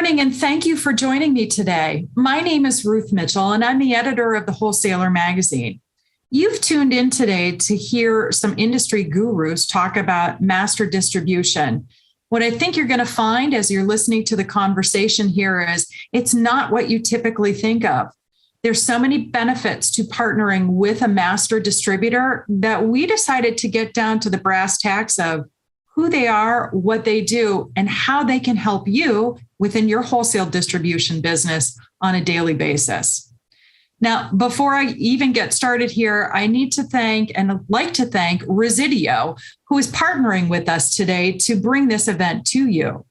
morning, and thank you for joining me today. My name is Ruth Mitchell, and I'm the editor of the Wholesaler magazine. You've tuned in today to hear some industry gurus talk about master distribution. What I think you're going to find as you're listening to the conversation here is it's not what you typically think of. There's so many benefits to partnering with a master distributor that we decided to get down to the brass tacks of who they are, what they do, and how they can help you within your wholesale distribution business on a daily basis. Now, before I even get started here, I need to thank and I'd like to thank Resideo, who is partnering with us today to bring this event to you.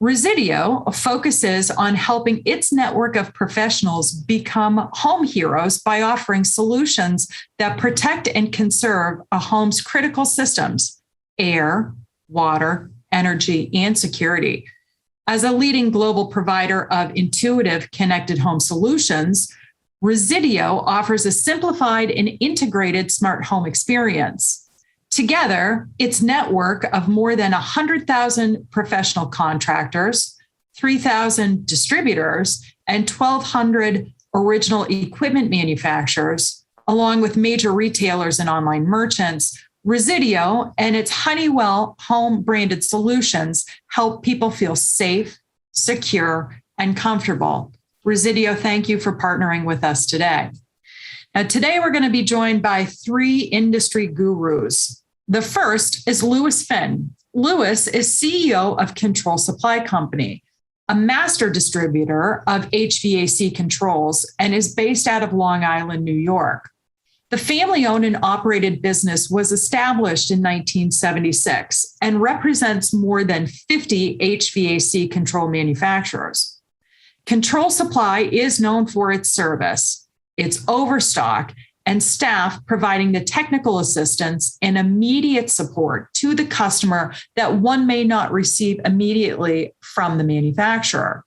Resideo focuses on helping its network of professionals become home heroes by offering solutions that protect and conserve a home's critical systems: air, water, energy, and security. As a leading global provider of intuitive connected home solutions, Resideo offers a simplified and integrated smart home experience. Together, its network of more than 100,000 professional contractors, 3,000 distributors, and 1,200 original equipment manufacturers, along with major retailers and online merchants, Resideo and its Honeywell home branded solutions help people feel safe, secure, and comfortable. Resideo, thank you for partnering with us today. Now, today we're going to be joined by three industry gurus. The first is Louis Finn. Louis is CEO of Control Supply Company, a master distributor of HVAC controls, and is based out of Long Island, New York. The family-owned and operated business was established in 1976 and represents more than 50 HVAC control manufacturers. Control Supply is known for its service, its overstock, and staff providing the technical assistance and immediate support to the customer that one may not receive immediately from the manufacturer.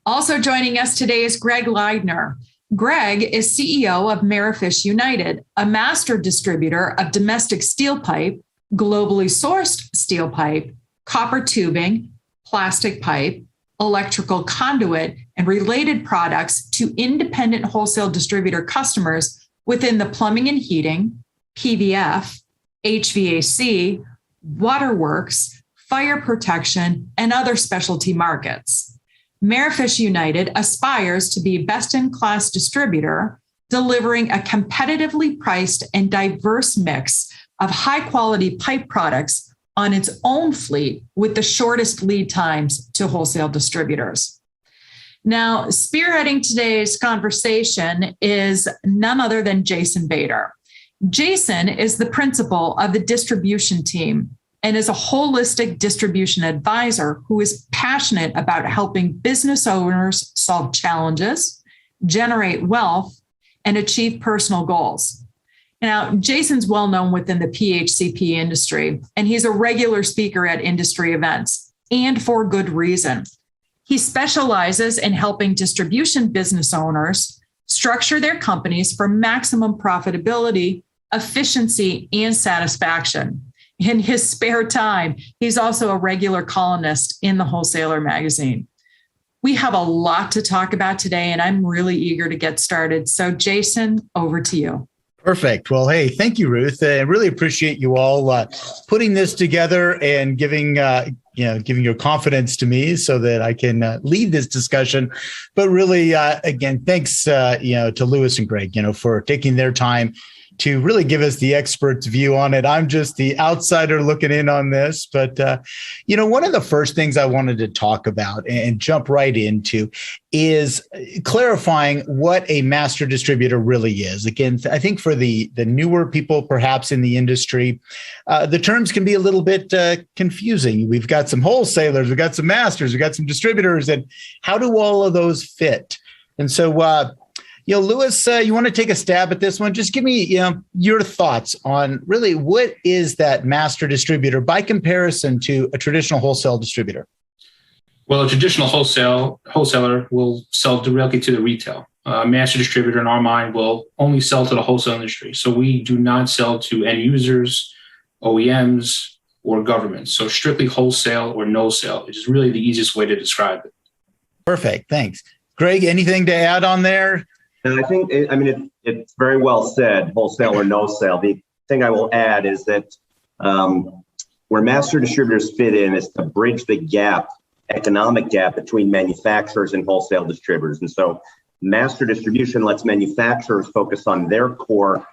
Also joining us today is Greg Leidner. Greg is CEO of Merfish United, a master distributor of domestic steel pipe, globally sourced steel pipe, copper tubing, plastic pipe, electrical conduit, and related products to independent wholesale distributor customers within the plumbing and heating, PVF, HVAC, waterworks, fire protection, and other specialty markets. Merfish United aspires to be a best-in-class distributor, delivering a competitively priced and diverse mix of high-quality pipe products on its own fleet with the shortest lead times to wholesale distributors. Now, spearheading today's conversation is none other than Jason Bader. Jason is the principal of the distribution team and is a holistic distribution advisor who is passionate about helping business owners solve challenges, generate wealth, and achieve personal goals. Now, Jason's well known within the PHCP industry, and he's a regular speaker at industry events, and for good reason. He specializes in helping distribution business owners structure their companies for maximum profitability, efficiency, and satisfaction. In his spare time, he's also a regular columnist in the Wholesaler magazine. We have a lot to talk about today, and I'm really eager to get started. So, Jason, over to you. Perfect. Well, hey, thank you, Ruth. I really appreciate you all putting this together and giving your confidence to me so that I can lead this discussion. But really, again, thanks, to Louis and Greg, for taking their time to really give us the expert's view on it. I'm just the outsider looking in on this. But, one of the first things I wanted to talk about and jump right into is clarifying what a master distributor really is. Again, I think for the newer people, perhaps in the industry, the terms can be a little bit confusing. We've got some wholesalers, we've got some masters, we've got some distributors, and how do all of those fit? And so, Louis, you want to take a stab at this one? Just give me, your thoughts on really what is that master distributor by comparison to a traditional wholesale distributor? Well, a traditional wholesaler will sell directly to the retail. A master distributor, in our mind, will only sell to the wholesale industry. So we do not sell to end users, OEMs, or government. So strictly wholesale or no sale, which is really the easiest way to describe it. Perfect. Thanks. Greg, anything to add on there? And I think, it's very well said, wholesale or no sale. The thing I will add is that where master distributors fit in is to bridge the economic gap between manufacturers and wholesale distributors. And so master distribution lets manufacturers focus on their core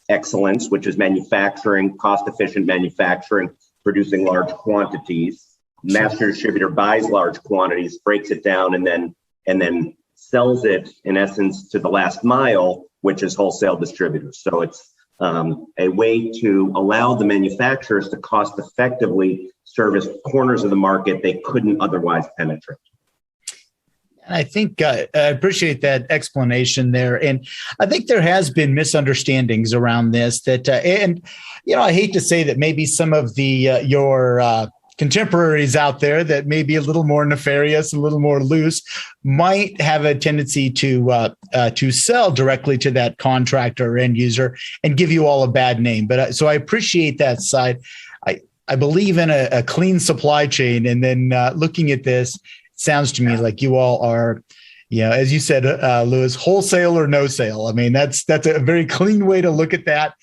excellence, which is manufacturing, cost-efficient manufacturing, producing large quantities. Master distributor buys large quantities, breaks it down, and then sells it, in essence, to the last mile, which is wholesale distributors. So it's a way to allow the manufacturers to cost-effectively service corners of the market they couldn't otherwise penetrate. I think I appreciate that explanation there. And I think there has been misunderstandings around this and I hate to say that maybe some of your contemporaries out there that may be a little more nefarious, a little more loose, might have a tendency to sell directly to that contractor or end user and give you all a bad name. But so I appreciate that side. I believe in a clean supply chain. And then looking at this, sounds to me like you all are, as you said, Lewis, wholesale or no sale. I mean, that's a very clean way to look at that,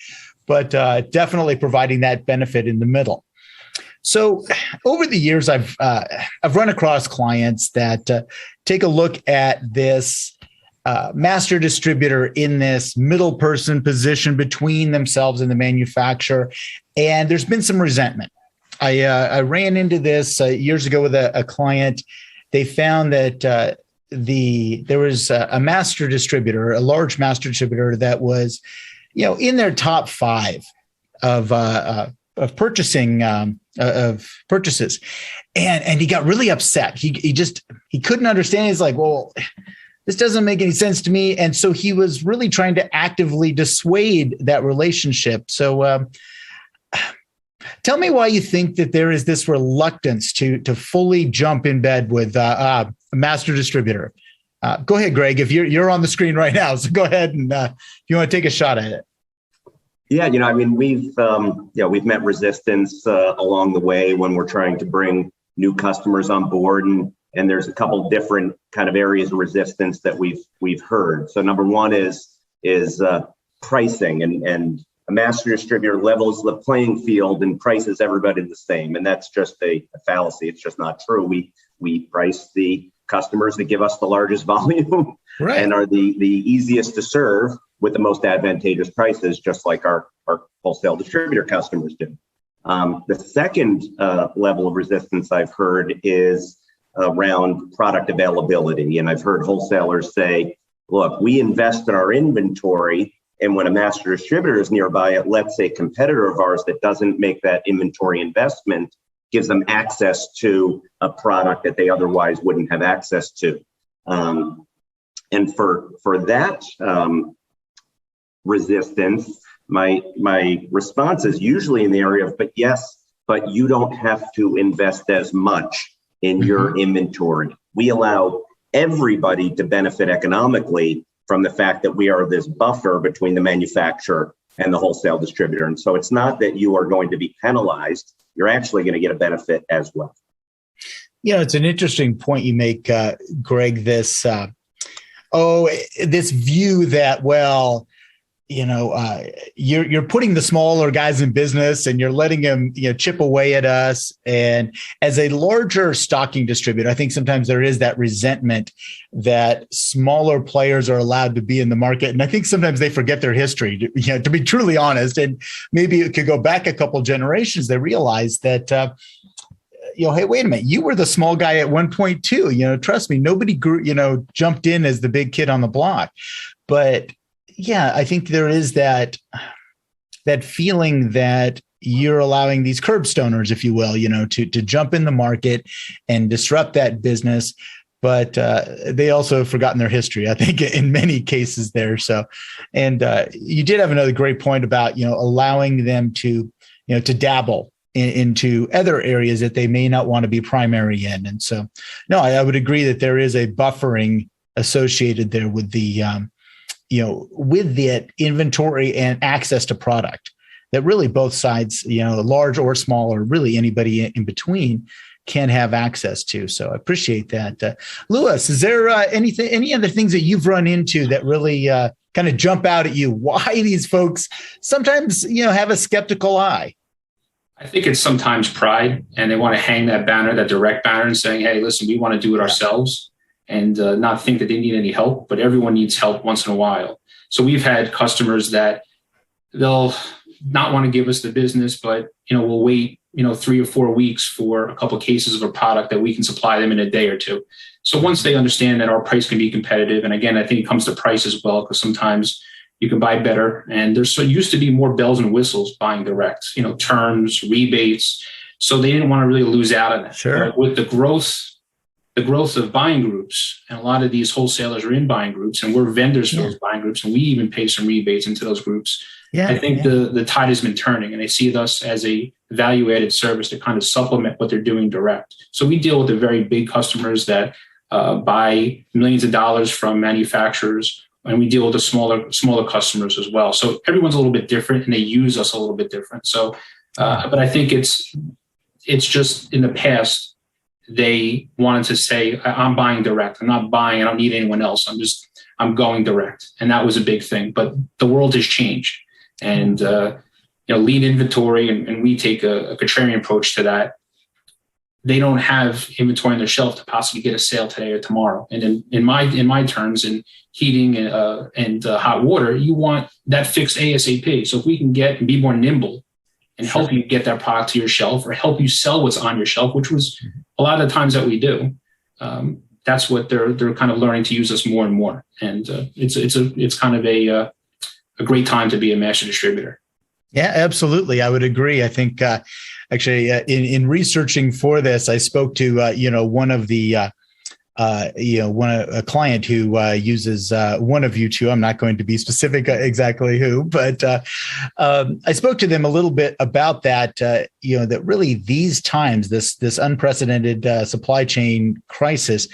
but definitely providing that benefit in the middle. So over the years, I've run across clients that take a look at this master distributor in this middle person position between themselves and the manufacturer, and there's been some resentment. I ran into this years ago with a client. They found that there was a master distributor, a large master distributor that was, in their top 5 of purchasing of purchases, and he got really upset. He couldn't understand. He's like, well, this doesn't make any sense to me, and so he was really trying to actively dissuade that relationship. So. Tell me why you think that there is this reluctance to fully jump in bed with a master distributor. Go ahead, Greg. If you're on the screen right now, so go ahead and if you want to take a shot at it. Yeah, we've met resistance along the way when we're trying to bring new customers on board, and there's a couple different kind of areas of resistance that we've heard. So number one is pricing, and a master distributor levels the playing field and prices everybody the same. And that's just a fallacy. It's just not true. We price the customers that give us the largest volume right, and are the easiest to serve with the most advantageous prices, just like our wholesale distributor customers do. The second level of resistance I've heard is around product availability. And I've heard wholesalers say, look, we invest in our inventory, and when a master distributor is nearby, it lets a competitor of ours that doesn't make that inventory investment, gives them access to a product that they otherwise wouldn't have access to. And for that resistance, my response is usually in the area of, but you don't have to invest as much in your inventory. We allow everybody to benefit economically from the fact that we are this buffer between the manufacturer and the wholesale distributor. And so it's not that you are going to be penalized. You're actually going to get a benefit as well. It's an interesting point you make, Greg, this view that, well, you're putting the smaller guys in business and you're letting them, chip away at us. And as a larger stocking distributor, I think sometimes there is that resentment that smaller players are allowed to be in the market. And I think sometimes they forget their history, to be truly honest. And maybe it could go back a couple generations. They realize that, hey, wait a minute, you were the small guy at one point too. Trust me, nobody grew, jumped in as the big kid on the block. But yeah, I think there is that feeling that you're allowing these curbstoners, if you will, to jump in the market and disrupt that business. But they also have forgotten their history, I think, in many cases there. So, and you did have another great point about, allowing them to, to dabble into other areas that they may not want to be primary in. And so, no, I would agree that there is a buffering associated there with the, with that inventory and access to product. that really both sides, large or small, or really anybody in between, can have access to. So I appreciate that. Louis, is there any other things that you've run into that really kind of jump out at you? Why these folks sometimes, have a skeptical eye? I think it's sometimes pride, and they want to hang that banner, that direct banner, and saying, hey, listen, we want to do it ourselves, and not think that they need any help, but everyone needs help once in a while. So we've had customers that they'll not want to give us the business, but, we'll wait, 3 or 4 weeks for a couple of cases of a product that we can supply them in a day or two. So once they understand that our price can be competitive, and again, I think it comes to price as well, because sometimes you can buy better, and there's used to be more bells and whistles buying direct, terms, rebates. So they didn't want to really lose out on that. Sure. But with the growth of buying groups, and a lot of these wholesalers are in buying groups, and we're vendors for those buying groups, and we even pay some rebates into those groups. I think the tide has been turning, and they see us as a value-added service to kind of supplement what they're doing direct. So we deal with the very big customers that buy millions of dollars from manufacturers, and we deal with the smaller customers as well. So everyone's a little bit different, and they use us a little bit different. So, but I think it's just in the past, they wanted to say, I'm buying direct. I'm not buying. I don't need anyone else. I'm going direct. And that was a big thing. But the world has changed. And, lean inventory, and we take a contrarian approach to that. They don't have inventory on their shelf to possibly get a sale today or tomorrow. And in my terms, in heating and hot water, you want that fixed ASAP. So if we can get and be more nimble and help you get that product to your shelf, or help you sell what's on your shelf, which was a lot of the times that we do, that's what they're kind of learning to use us more and more. And it's kind of a great time to be a master distributor. Yeah, absolutely. I would agree. I think actually in researching for this, I spoke to one of the a client who uses one of you two. I'm not going to be specific exactly who, but I spoke to them a little bit about that. That really these times, this unprecedented supply chain crisis,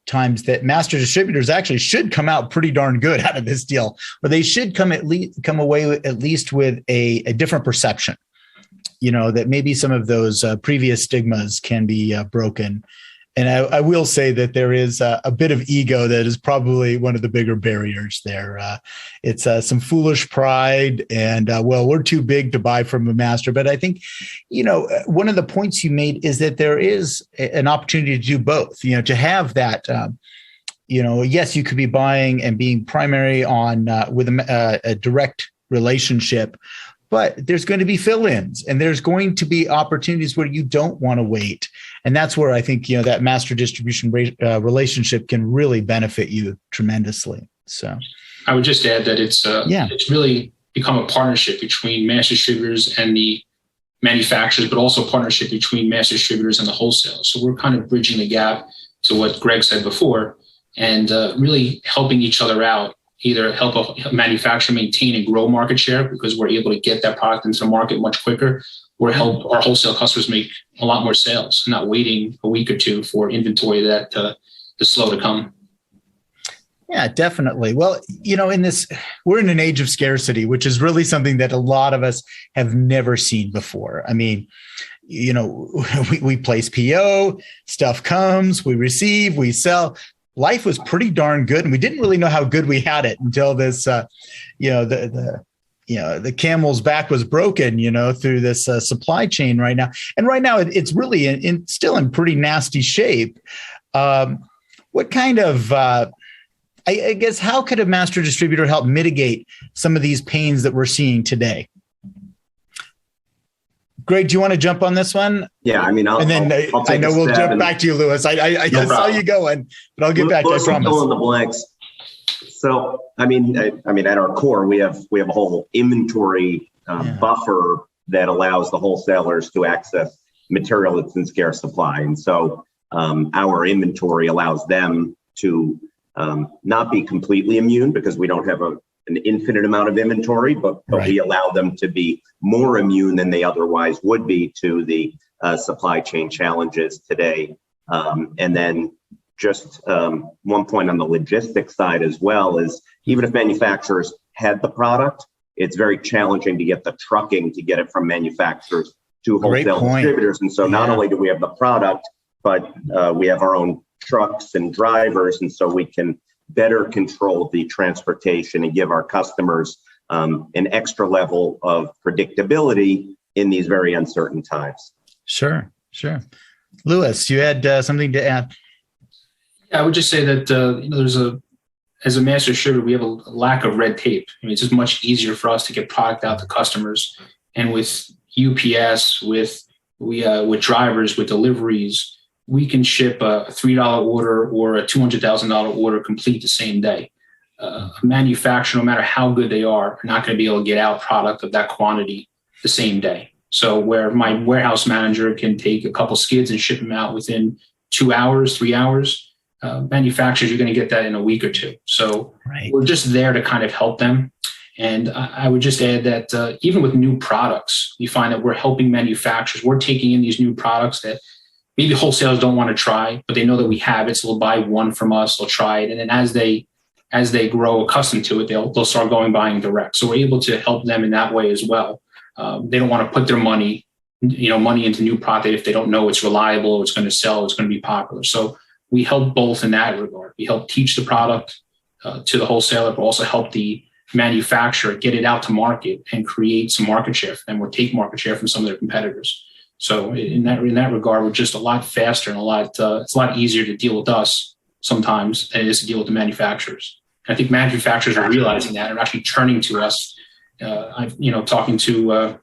times that master distributors actually should come out pretty darn good out of this deal, or they should come away at least with a different perception, that maybe some of those previous stigmas can be broken. And I will say that there is a bit of ego that is probably one of the bigger barriers there. It's some foolish pride and, we're too big to buy from a master. But I think, one of the points you made is that there is an opportunity to do both, to have that, yes, you could be buying and being primary on with a direct relationship, but there's going to be fill-ins, and there's going to be opportunities where you don't want to wait. And that's where I think, that master distribution relationship can really benefit you tremendously. So I would just add that it's really become a partnership between master distributors and the manufacturers, but also a partnership between master distributors and the wholesalers. So we're kind of bridging the gap to what Greg said before, and really helping each other out. Either help a manufacturer maintain and grow market share because we're able to get that product into the market much quicker, or help our wholesale customers make a lot more sales, not waiting a week or two for inventory that is slow to come. Yeah, definitely. Well, we're in an age of scarcity, which is really something that a lot of us have never seen before. I mean, we place PO, stuff comes, we receive, we sell. Life was pretty darn good, and we didn't really know how good we had it until this, the camel's back was broken, through this supply chain right now. And right now, it's really still in pretty nasty shape. What kind of, I guess, how could a master distributor help mitigate some of these pains that we're seeing today? Greg, do you want to jump on this one? Yeah, I mean, I'll I know we'll jump back to you, Louis. I saw you going, but I'll get back to you, I promise. Fill in the blanks. So, I mean, at our core, we have a whole inventory buffer that allows the wholesalers to access material that's in scarce supply, and so our inventory allows them to not be completely immune because we don't have an infinite amount of inventory, but right. We allow them to be more immune than they otherwise would be to the supply chain challenges today. And then just one point on the logistics side as well is even if manufacturers had the product, it's very challenging to get the trucking to get it from manufacturers to wholesale distributors. And so not only do we have the product, but we have our own trucks and drivers. And so we can better control the transportation and give our customers an extra level of predictability in these very uncertain times. Sure. Louis, you had something to add? Yeah, I would just say that as a master distributor, we have a lack of red tape. I mean, it's just much easier for us to get product out to customers. And with UPS, with drivers, with deliveries, we can ship a $3 order or a $200,000 order complete the same day. A manufacturer, no matter how good they are not going to be able to get out product of that quantity the same day. So where my warehouse manager can take a couple skids and ship them out within 2 hours, 3 hours, manufacturers, you're going to get that in a week or two. So we're just there to kind of help them. And I would just add that even with new products, we find that we're helping manufacturers. We're taking in these new products that maybe wholesalers don't want to try, but they know that we have it. So they'll buy one from us, they'll try it. And then as they grow accustomed to it, they'll start buying direct. So we're able to help them in that way as well. They don't want to put their money into new product if they don't know it's reliable, it's going to sell, it's going to be popular. So we help both in that regard. We help teach the product to the wholesaler, but also help the manufacturer get it out to market and create some market share for them or take market share from some of their competitors. So in that regard, we're just a lot faster and it's a lot easier to deal with us sometimes than it is to deal with the manufacturers. And I think manufacturers are realizing that and are actually turning to us. Talking to,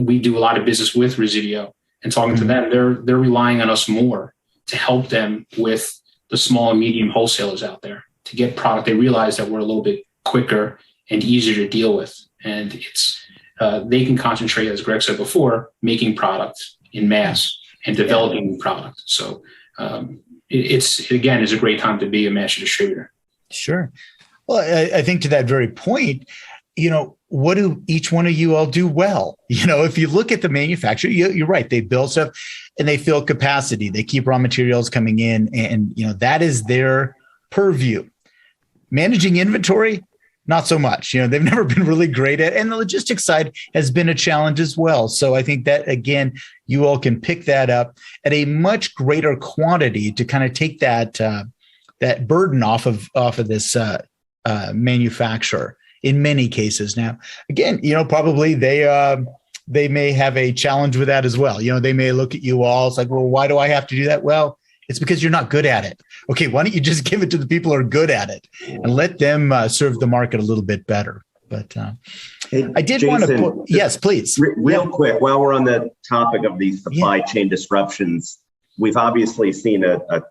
we do a lot of business with Resideo, and talking to them, they're relying on us more to help them with the small and medium wholesalers out there to get product. They realize that we're a little bit quicker and easier to deal with. And it's, they can concentrate, as Greg said before, making product in mass and developing new product. So it's a great time to be a master distributor. Sure. Well, I think to that very point, what do each one of you all do well? If you look at the manufacturer, you're right. They build stuff and they fill capacity. They keep raw materials coming in and that is their purview. Managing inventory, not so much. They've never been really great at it. And the logistics side has been a challenge as well. So I think that, again, you all can pick that up at a much greater quantity to kind of take that burden off of this manufacturer. In many cases now, again, probably they may have a challenge with that as well. They may look at you all. It's like, well, why do I have to do that? Well, it's because you're not good at it. Okay, why don't you just give it to the people who are good at it and let them serve the market a little bit better? But I did want to yes, please. Real quick, while we're on the topic of these supply chain disruptions, we've obviously seen a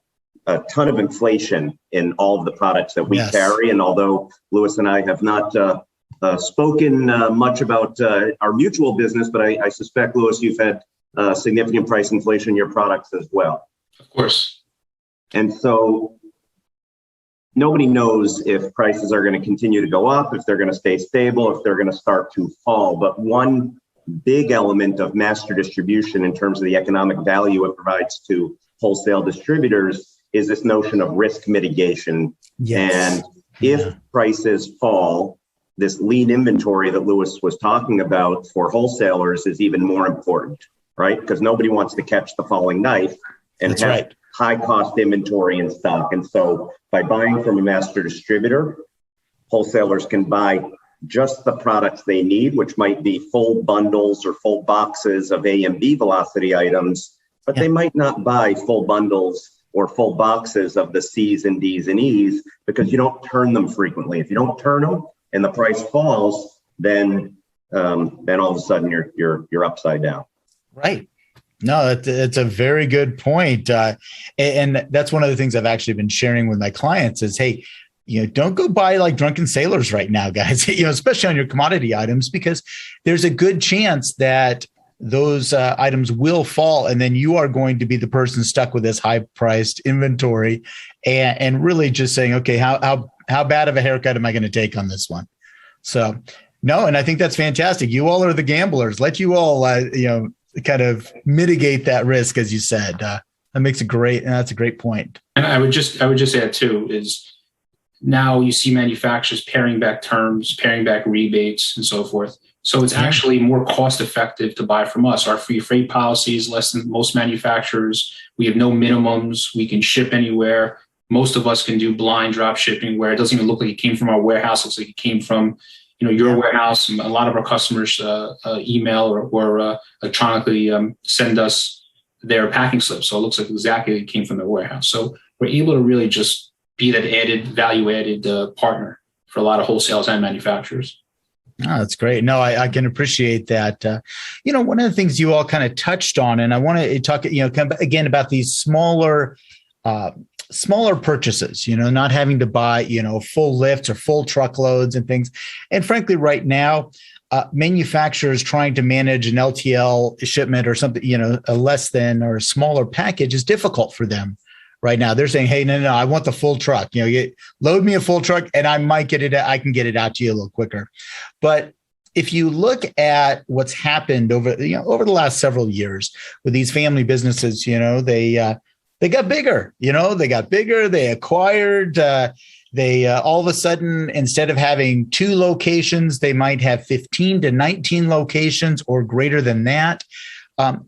ton of inflation in all of the products that we carry. And although Louis and I have not spoken much about our mutual business, but I suspect, Louis, you've had significant price inflation in your products as well. Of course. And so nobody knows if prices are going to continue to go up, if they're going to stay stable, if they're going to start to fall. But one big element of master distribution in terms of the economic value it provides to wholesale distributors is this notion of risk mitigation. Yes. And if prices fall, this lean inventory that Louis was talking about for wholesalers is even more important, right? Because nobody wants to catch the falling knife and have high cost inventory in stock. And so by buying from a master distributor, wholesalers can buy just the products they need, which might be full bundles or full boxes of A and B velocity items, but they might not buy full bundles or full boxes of the C's and D's and E's because you don't turn them frequently. If you don't turn them and the price falls, then all of a sudden you're upside down. Right. No, that's a very good point. And that's one of the things I've actually been sharing with my clients is, hey, don't go buy like drunken sailors right now, guys, especially on your commodity items, because there's a good chance that those items will fall. And then you are going to be the person stuck with this high priced inventory and really just saying, okay, how bad of a haircut am I going to take on this one? So no, and I think that's fantastic. You all are the gamblers. Let you all, kind of mitigate that risk, as you said. That's a great point. And I would just add too, is now you see manufacturers paring back terms, paring back rebates, and so forth. So it's actually more cost effective to buy from us. Our free freight policy is less than most manufacturers. We have no minimums. We can ship anywhere. Most of us can do blind drop shipping where it doesn't even look like it came from our warehouse. It looks like it came from, your warehouse. And a lot of our customers email or electronically send us their packing slips. So it looks like exactly it came from their warehouse. So we're able to really just be that value-added partner for a lot of wholesalers and manufacturers. Oh, that's great. No, I can appreciate that. One of the things you all kind of touched on, and I want to talk, kind of again about these smaller purchases, not having to buy, full lifts or full truckloads and things. And frankly, right now, manufacturers trying to manage an LTL shipment or something, a less than or a smaller package is difficult for them. Right now, they're saying, "Hey, no, I want the full truck. Load me a full truck, and I might get it. I can get it out to you a little quicker." But if you look at what's happened over the last several years with these family businesses, they got bigger. They got bigger. They acquired. They all of a sudden, instead of having 2 locations, they might have 15 to 19 locations or greater than that.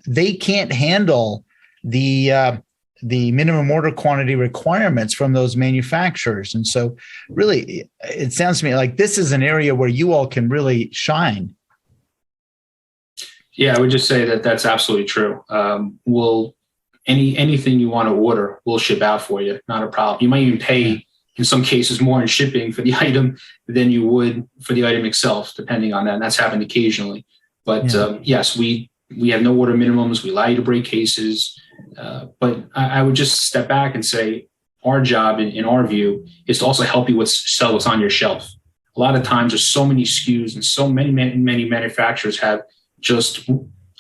They can't handle the minimum order quantity requirements from those manufacturers. And so really, it sounds to me like this is an area where you all can really shine. Yeah, I would just say that that's absolutely true. Anything you want to order, we'll ship out for you. Not a problem. You might even pay, in some cases, more in shipping for the item than you would for the item itself, depending on that. And that's happened occasionally. But yes, we have no order minimums. We allow you to break cases. But I would just step back and say our job, in our view, is to also help you sell what's on your shelf. A lot of times there's so many SKUs and so many manufacturers have just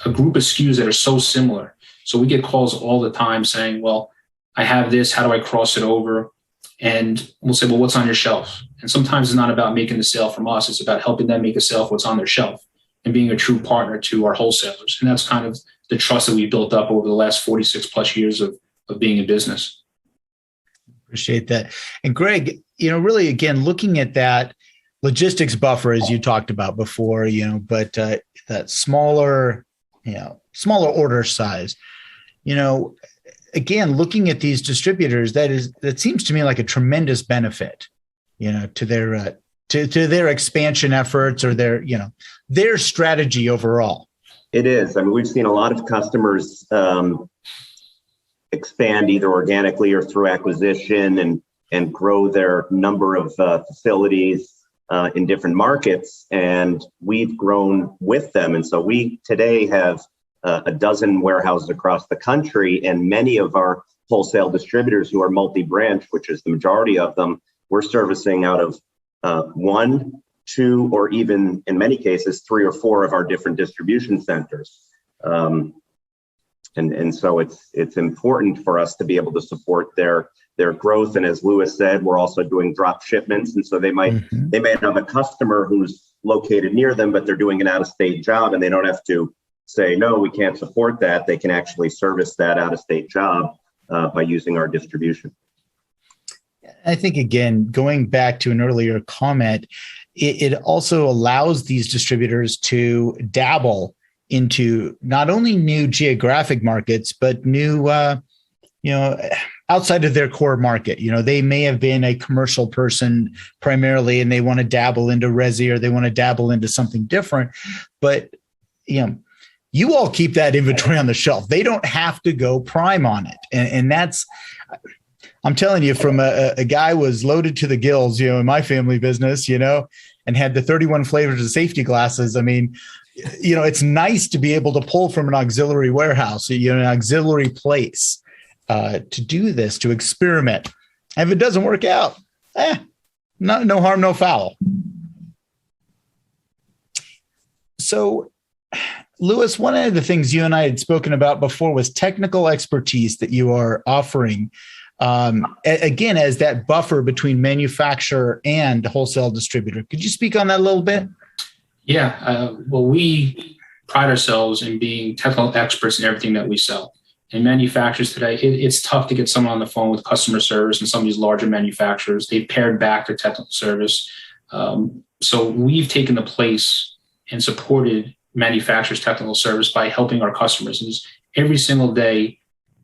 a group of SKUs that are so similar. So we get calls all the time saying, well, I have this, how do I cross it over? And we'll say, well, what's on your shelf? And sometimes it's not about making the sale from us. It's about helping them make a sale for what's on their shelf and being a true partner to our wholesalers. And that's kind of the trust that we built up over the last 46 plus years of being in business. Appreciate that. And Greg, really, again, looking at that logistics buffer, as you talked about before, but that smaller order size, again, looking at these distributors, that seems to me like a tremendous benefit, to their to their expansion efforts or their strategy overall. It is. I mean, we've seen a lot of customers expand either organically or through acquisition and grow their number of facilities in different markets. And we've grown with them. And so we today have a dozen warehouses across the country, and many of our wholesale distributors who are multi-branch, which is the majority of them, we're servicing out of 1, 2, or even in many cases 3 or 4 of our different distribution centers. And so it's important for us to be able to support their growth. And as Louis said, we're also doing drop shipments. And so they may have a customer who's located near them, but they're doing an out-of-state job, and they don't have to say, no, we can't support that. They can actually service that out-of-state job by using our distribution. I think, again, going back to an earlier comment, it also allows these distributors to dabble into not only new geographic markets, but new, outside of their core market. They may have been a commercial person primarily, and they want to dabble into resi, or they want to dabble into something different. But, you all keep that inventory on the shelf. They don't have to go prime on it. And that's, I'm telling you, from a guy was loaded to the gills, in my family business, and had the 31 flavors of safety glasses. I mean, it's nice to be able to pull from an auxiliary warehouse, an auxiliary place to do this, to experiment. And if it doesn't work out, no harm, no foul. So, Louis, one of the things you and I had spoken about before was technical expertise that you are offering, again, as that buffer between manufacturer and wholesale distributor. Could you speak on that a little bit? Yeah. Well, we pride ourselves in being technical experts in everything that we sell. And manufacturers today, it's tough to get someone on the phone with customer service, and some of these larger manufacturers, they've pared back their technical service. So we've taken the place and supported manufacturers' technical service by helping our customers. And every single day,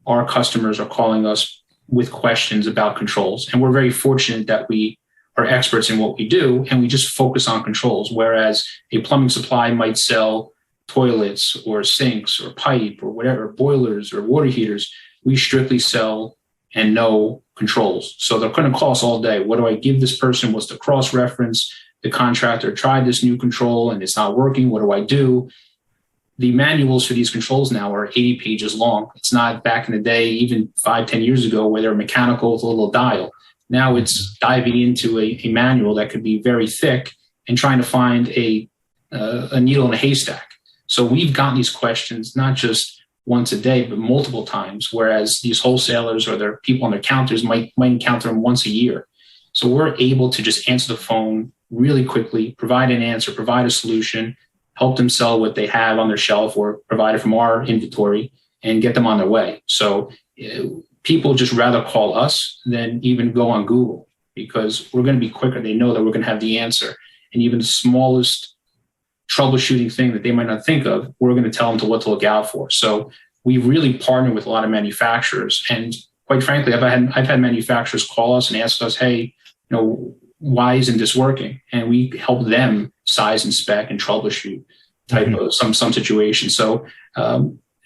our customers are calling us with questions about controls. And we're very fortunate that we are experts in what we do, and we just focus on controls. Whereas a plumbing supply might sell toilets or sinks or pipe or whatever, boilers or water heaters, we strictly sell and know controls. So they're going to call us all day. What do I give this person? What's the cross-reference? The contractor tried this new control and it's not working. What do I do? The manuals for these controls now are 80 pages long. It's not back in the day, even 5-10 years ago, where they were mechanical with a little dial. Now it's diving into a manual that could be very thick and trying to find a needle in a haystack. So we've gotten these questions not just once a day, but multiple times, whereas these wholesalers or their people on their counters might encounter them once a year. So we're able to just answer the phone really quickly, provide an answer, provide a solution, help them sell what they have on their shelf or provide it from our inventory and get them on their way. So people just rather call us than even go on Google, because we're going to be quicker. They know that we're going to have the answer. And even the smallest troubleshooting thing that they might not think of, we're going to tell them what to look out for. So we really partner with a lot of manufacturers. And quite frankly, I've had manufacturers call us and ask us, hey, why isn't this working? And we help them size and spec and troubleshoot type of some situation. So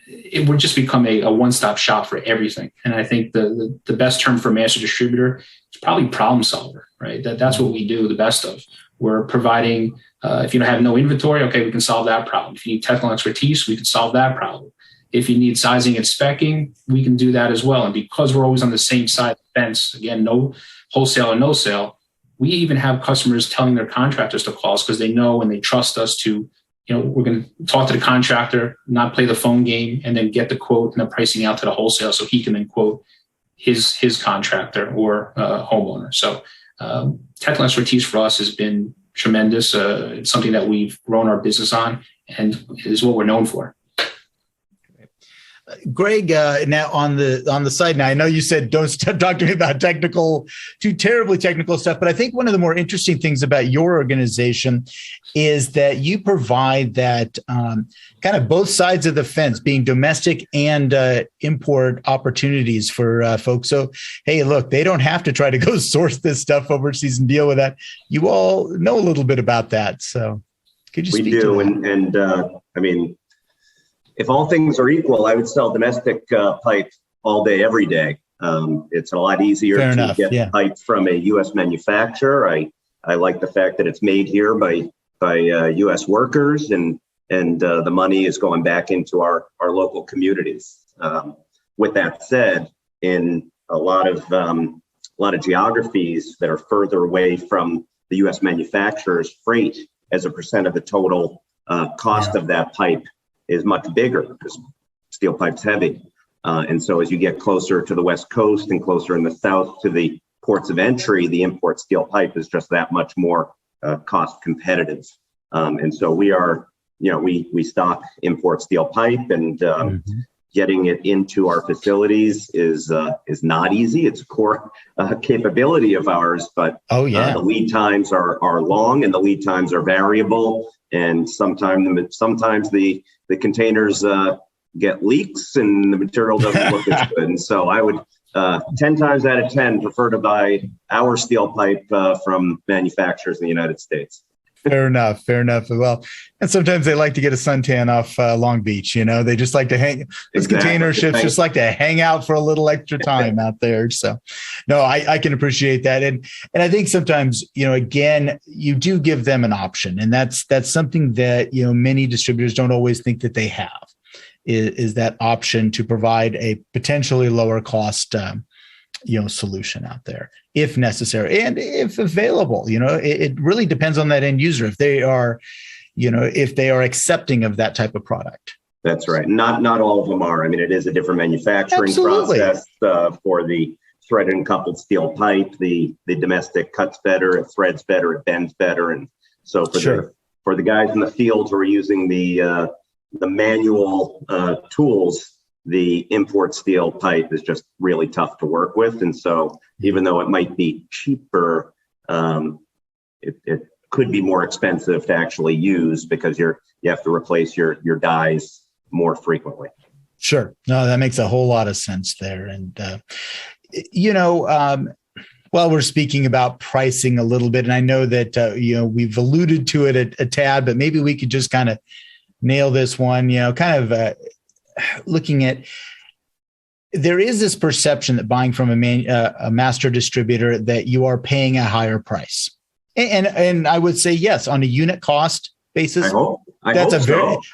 it would just become a one-stop shop for everything. And I think the best term for master distributor is probably problem solver, right? That's what we do the best of. We're providing, if you have no inventory, okay, we can solve that problem. If you need technical expertise, we can solve that problem. If you need sizing and speccing, we can do that as well. And because we're always on the same side of the fence, again, no wholesale or no sale, we even have customers telling their contractors to call us because they know and they trust us to, we're going to talk to the contractor, not play the phone game, and then get the quote and the pricing out to the wholesale so he can then quote his contractor or homeowner. So technical expertise for us has been tremendous. It's something that we've grown our business on and is what we're known for. Greg, now on the side, now I know you said don't talk to me about too terribly technical stuff, but I think one of the more interesting things about your organization is that you provide that kind of both sides of the fence, being domestic and import opportunities for folks. So, hey, look, they don't have to try to go source this stuff overseas and deal with that. You all know a little bit about that. So could you speak to that? And I mean, if all things are equal, I would sell domestic pipe all day, every day. It's a lot easier to get pipe from a U.S. manufacturer. I like the fact that it's made here by U.S. workers, and the money is going back into our local communities. With that said, in a lot of geographies that are further away from the U.S. manufacturers, freight as a percent of the total cost of that pipe is much bigger because steel pipe's heavy. And so as you get closer to the West Coast and closer in the South to the ports of entry, the import steel pipe is just that much more cost competitive. And so we are, we stock import steel pipe, and getting it into our facilities is not easy. It's a core capability of ours, but the lead times are long and the lead times are variable. And sometimes the containers get leaks and the material doesn't look as good. And so I would 10 times out of 10 prefer to buy our steel pipe from manufacturers in the United States. Fair enough. Well, and sometimes they like to get a suntan off Long Beach. They just like to hang. Those container ships just like to hang out for a little extra time out there. So, no, I can appreciate that, and I think sometimes again you do give them an option, and that's something that many distributors don't always think that they have is that option to provide a potentially lower cost solution out there if necessary and if available. It really depends on that end user if they are accepting of that type of product. That's right. Not all of them are. I mean, it is a different manufacturing process for the threaded and coupled steel pipe. The domestic cuts better, it threads better, it bends better, and so for the guys in the field who are using the manual tools, the import steel pipe is just really tough to work with. And so even though it might be cheaper, it could be more expensive to actually use because you have to replace your dies more frequently. Sure. No, that makes a whole lot of sense there. And, while we're speaking about pricing a little bit, and I know that, we've alluded to it a tad, but maybe we could just kind of nail this one, looking at, there is this perception that buying from a master distributor that you are paying a higher price. And I would say, yes, on a unit cost basis. I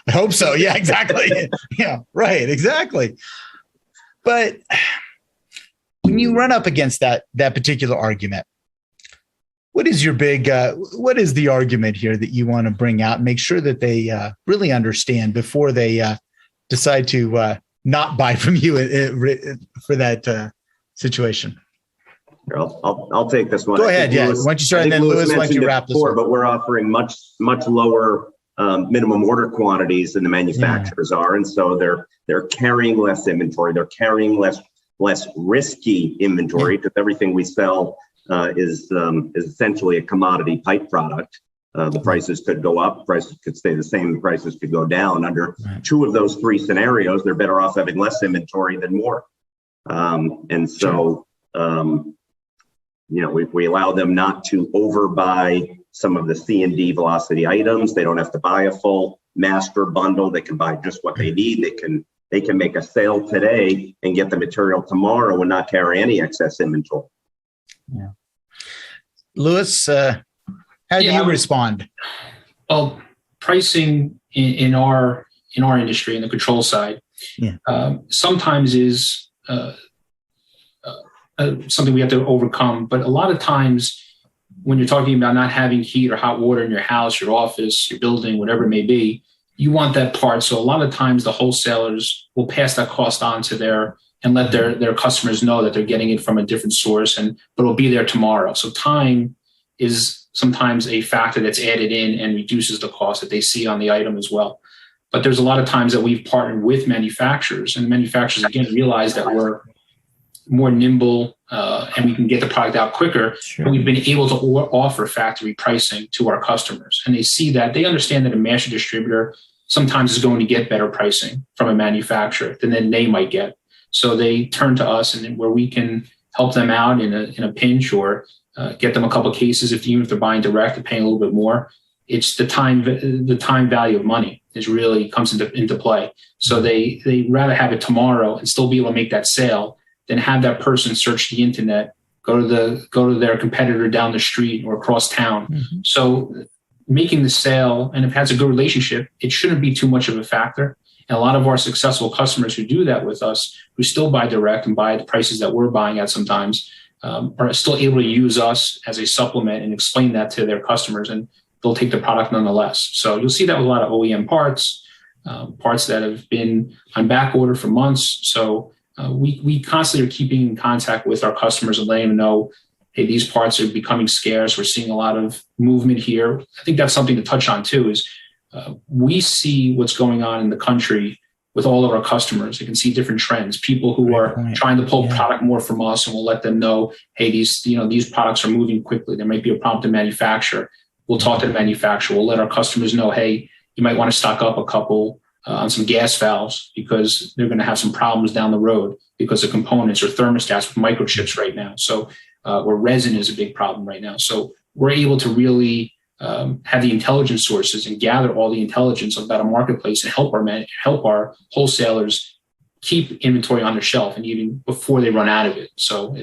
hope so. Yeah, exactly. Yeah, right. Exactly. But when you run up against that particular argument, what is the argument here that you want to bring out and make sure that they really understand before they decide to not buy from you for that situation? I'll take this one. Go ahead. Yeah. Why don't you start, and then Louis, why don't you wrap this up? But we're offering much lower minimum order quantities than the manufacturers are, and so they're carrying less inventory. They're carrying less risky inventory because everything we sell is essentially a commodity pipe product. The prices could go up, prices could stay the same, the prices could go down. Under two of those three scenarios, they're better off having less inventory than more. And so, we allow them not to overbuy some of the C and D velocity items. They don't have to buy a full master bundle. They can buy just what they need. They can make a sale today and get the material tomorrow and not carry any excess inventory. Yeah. Louis, how do you respond? Well, pricing in our industry, in the control side, sometimes is something we have to overcome. But a lot of times when you're talking about not having heat or hot water in your house, your office, your building, whatever it may be, you want that part. So a lot of times the wholesalers will pass that cost on to and let their customers know that they're getting it from a different source, but it'll be there tomorrow. So time is sometimes a factor that's added in and reduces the cost that they see on the item as well. But there's a lot of times that we've partnered with manufacturers, and manufacturers, again, realize that we're more nimble and we can get the product out quicker. Sure. And we've been able to offer factory pricing to our customers. And they see that. They understand that a master distributor sometimes is going to get better pricing from a manufacturer than they might get. So they turn to us, and where we can help them out in a pinch or get them a couple of cases, even if they're buying direct and paying a little bit more. It's the time value of money really comes into play. So they rather have it tomorrow and still be able to make that sale than have that person search the internet, go to their competitor down the street or across town. Mm-hmm. So making the sale, and if it has a good relationship, it shouldn't be too much of a factor. And a lot of our successful customers who do that with us, who still buy direct and buy at the prices that we're buying at sometimes, are still able to use us as a supplement and explain that to their customers, and they'll take the product nonetheless. So you'll see that with a lot of OEM parts that have been on back order for months. So we constantly are keeping in contact with our customers and letting them know, hey, these parts are becoming scarce. We're seeing a lot of movement here. I think that's something to touch on too, is we see what's going on in the country with all of our customers. You can see different trends, people who are trying to pull product more from us, and we'll let them know, hey, these products are moving quickly. There might be a problem to manufacture. We'll talk to the manufacturer. We'll let our customers know, hey, you might want to stock up a couple on some gas valves because they're going to have some problems down the road because of components or thermostats with microchips right now. So where resin is a big problem right now. So we're able to really have the intelligence sources and gather all the intelligence about a marketplace and help our wholesalers keep inventory on their shelf and even before they run out of it. So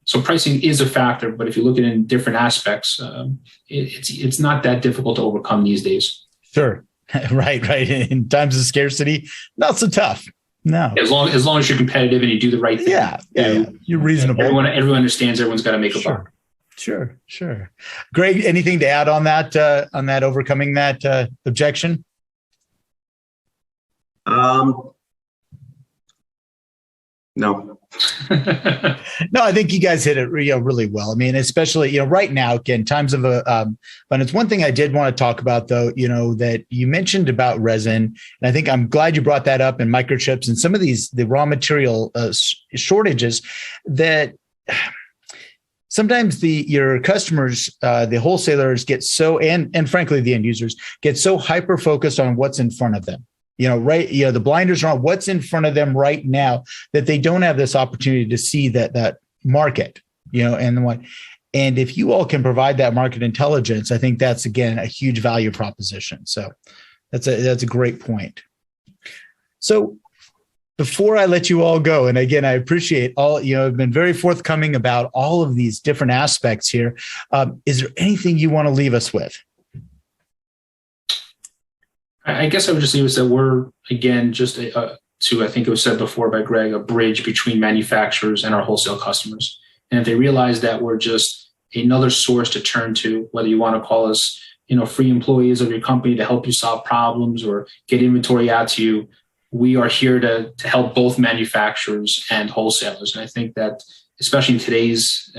so pricing is a factor, but if you look at it in different aspects, it's not that difficult to overcome these days. Sure. Right. In times of scarcity, not so tough. No. As long as you're competitive and you do the right thing. Yeah. You're reasonable. Everyone understands everyone's got to make a buck. Sure. Greg, anything to add on that overcoming that objection? No. No, I think you guys hit it really well. I mean, especially, right now, again, times of but it's one thing I did want to talk about, though, that you mentioned about resin. And I think I'm glad you brought that up, and microchips and some of the raw material shortages that sometimes your customers, the wholesalers get so, and frankly, the end users get so hyper focused on what's in front of them. The blinders are on what's in front of them right now, that they don't have this opportunity to see that market, and if you all can provide that market intelligence, I think that's, again, a huge value proposition. So that's a great point. So before I let you all go, and again, I appreciate all, have been very forthcoming about all of these different aspects here. Is there anything you want to leave us with? I guess I would just leave us that we're, again, just I think it was said before by Greg, a bridge between manufacturers and our wholesale customers. And if they realize that we're just another source to turn to, whether you want to call us, free employees of your company to help you solve problems or get inventory out to you, we are here to help both manufacturers and wholesalers. And I think that, especially in today's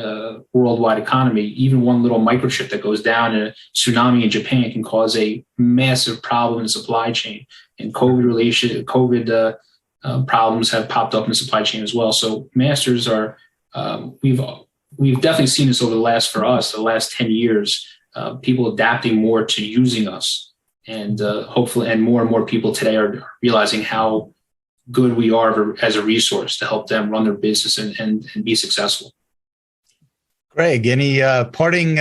worldwide economy, even one little microchip that goes down in a tsunami in Japan can cause a massive problem in the supply chain. And COVID problems have popped up in the supply chain as well. So masters are, we've definitely seen this over the last 10 years, people adapting more to using us. And hopefully, and more people today are realizing how good we are as a resource to help them run their business and be successful. Greg, any parting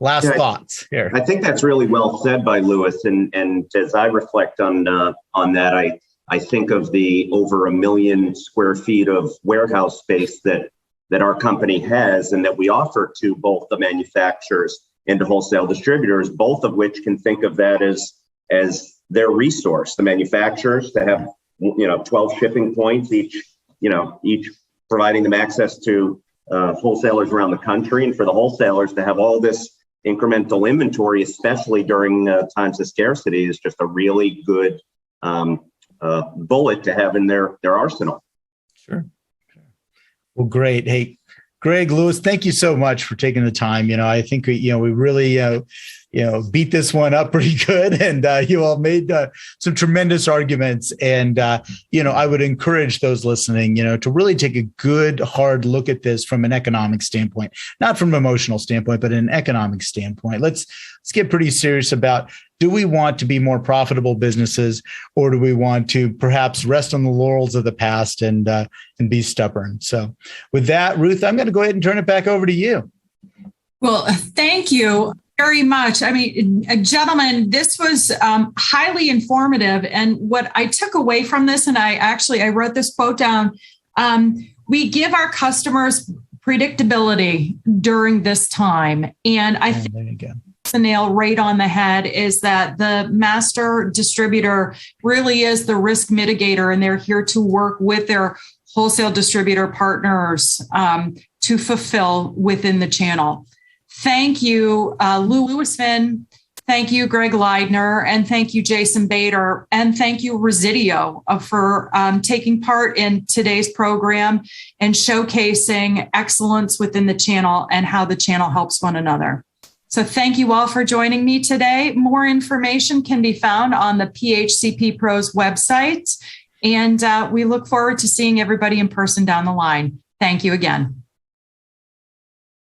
last thoughts here? I think that's really well said by Louis. And as I reflect on that, I think of the over 1 million square feet of warehouse space that our company has and that we offer to both the manufacturers and to wholesale distributors, both of which can think of that as their resource. The manufacturers to have 12 shipping points, each providing them access to wholesalers around the country, and for the wholesalers to have all this incremental inventory, especially during times of scarcity, is just a really good bullet to have in their arsenal. Sure. Well, great. Hey, Greg, Louis, thank you so much for taking the time. I think we really beat this one up pretty good, and you all made some tremendous arguments. And I would encourage those listening, to really take a good, hard look at this from an economic standpoint, not from an emotional standpoint, but an economic standpoint. Let's get pretty serious about: do we want to be more profitable businesses, or do we want to perhaps rest on the laurels of the past and be stubborn? So, with that, Ruth, I'm going to go ahead and turn it back over to you. Well, thank you very much. I mean, gentlemen, this was highly informative. And what I took away from this, and I wrote this quote down, we give our customers predictability during this time. And I think the nail right on the head is that the master distributor really is the risk mitigator, and they're here to work with their wholesale distributor partners to fulfill within the channel. Thank you, Louis Finn. Thank you, Greg Leidner. And thank you, Jason Bader. And thank you, Resideo, for taking part in today's program and showcasing excellence within the channel and how the channel helps one another. So thank you all for joining me today. More information can be found on the PHCPPros website. And we look forward to seeing everybody in person down the line. Thank you again.